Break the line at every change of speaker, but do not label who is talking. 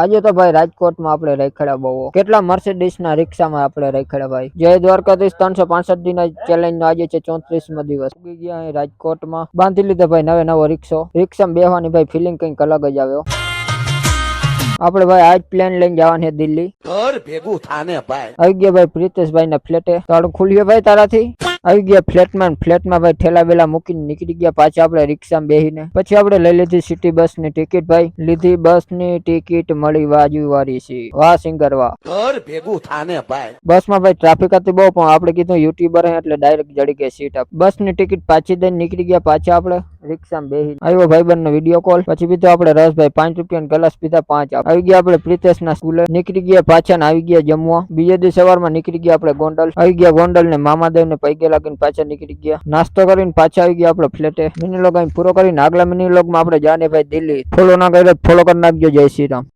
આજે તો ભાઈ રાજકોટમાં આપણે રેખડા બહુ કેટલા મર્સિડીઝ ના રિક્ષામાં આપણે રેખડા ભાઈ. જય દ્વારકાધીશ 365 દિન ચેલેન્જ નો આજે છે 34મો દિવસ. ઉગી ગયા અહીં રાજકોટમાં બાંધી લીધો ભાઈ નવો રિક્ષામાં બેહવાની ભાઈ ફિલિંગ કંઈક અલગ જ આવ્યો. આપણે ભાઈ આજ પ્લેન લઈને જવાનું છે દિલ્હી.
ઘર ભેગું થાને ભાઈ.
આવી ગયા ભાઈ પ્રિતેશભાઈ ના ફ્લેટે. તાળું ખુલ્યું ભાઈ તારાથી. આવી ગયા ફ્લેટમાં ભાઈ ઠેલા બેલા મૂકીને નીકળી ગયા પાછા આપણે રિક્ષામાં બેહીને. પછી આપણે લઈ લીધી સિટી બસ ની ટિકિટ ભાઈ. લીધી બસ ની ટિકિટ મળી બાજુ વાળી છે. વાહ સિંગર વાહ.
ઘર ભેગું થાને ભાઈ.
બસ માં ભાઈ ટ્રાફિક હતી બહુ પણ આપણે કીધું યુટ્યુબર હે એટલે ડાયરેક્ટ જડી ગઈ સીટ આપ. બસ ની ટિકિટ પાછી દઈને નીકળી ગયા પાછા આપણે રિક્ષામાં બેહી. આવ્યો ભાઈબંધ નો વિડીયો કોલ. પછી પીધો આપણે રસ ભાઈ 5 રૂપિયા ગ્લાસ પીધા 5 આવી ગયા આપણે પ્રિતેશ ના સ્કૂલે. નીકળી ગયા પાછા ને આવી ગયા જમવા. બીજે દિવસ સવારમાં નીકળી ગયા આપણે ગોંડલ. આવી ગયા ગોંડલ ને મામાદેવ ને પૈગે લાગીને પાછા નીકળી ગયા. નાસ્તો કરીને પાછા આવી ગયા આપણે ફ્લેટે. મિની લોગ અહીં પૂરો કરીને આગલા મિની લોગ માં આપણે જાને ભાઈ દિલ્હી. ફોલો ના કર્યો ફોલો કરી નાખજો. જય શ્રી રામ.